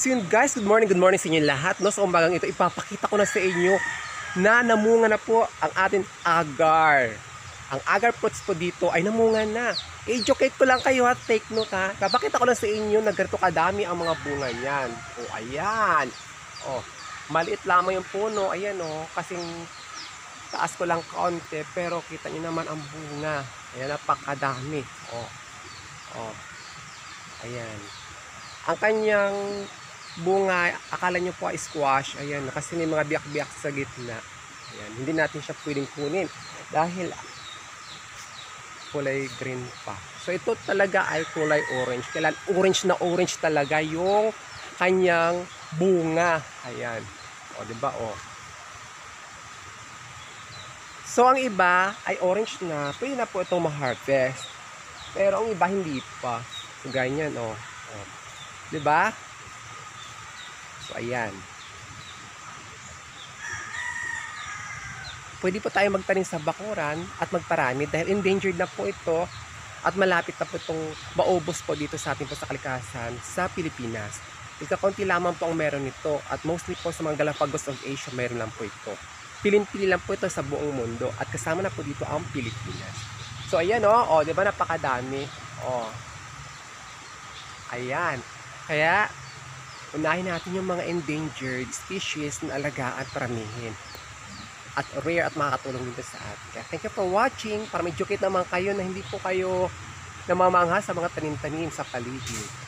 So yun guys, good morning sa inyo lahat. No? Sa umagang ito, ipapakita ko na sa inyo na namunga na po ang ating agar. Ang agar fruits po dito ay namunga na. I-educate ko lang kayo ha, take note ha. Papakita ko na sa inyo na ganito kadami ang mga bunga niyan. O ayan. O, maliit lamang yung puno. Ayan o, kasing taas ko lang kaunti. Pero kita niyo naman ang bunga. Ayan, napakadami. O, ayan. Ang kanyang bunga, akala nyo po ay squash. Ayan, kasi may mga biyak-biyak sa gitna. Ayan, hindi natin siya pwedeng kunin dahil kulay green pa. So ito talaga ay kulay orange. Kailan orange talaga yung kanyang bunga. Ayan. O, diba? O. So ang iba ay orange na. Pwede na po itong ma-harvest. Pero ang iba hindi pa. So ganyan, o. O. Diba? So, ayan. Pwede po tayo magtanim sa bakuran at magparami dahil endangered na po ito at malapit na po itong maubos po dito sa ating po sa kalikasan sa Pilipinas. Ika-konti lamang po ang meron nito at mostly po sa mga Galapagos of Asia meron lang po ito. Pilin-pili lang po ito sa buong mundo at kasama na po dito ang Pilipinas. So, ayan o. O, diba napakadami? O. Ayan. Kaya, unahin natin yung mga endangered species na alagaan at paramihin. At rare at makakatulong dito sa atin. Kaya thank you for watching. Para ma-educate naman kayo na hindi po kayo namamangha sa mga tanim-tanim sa paligid.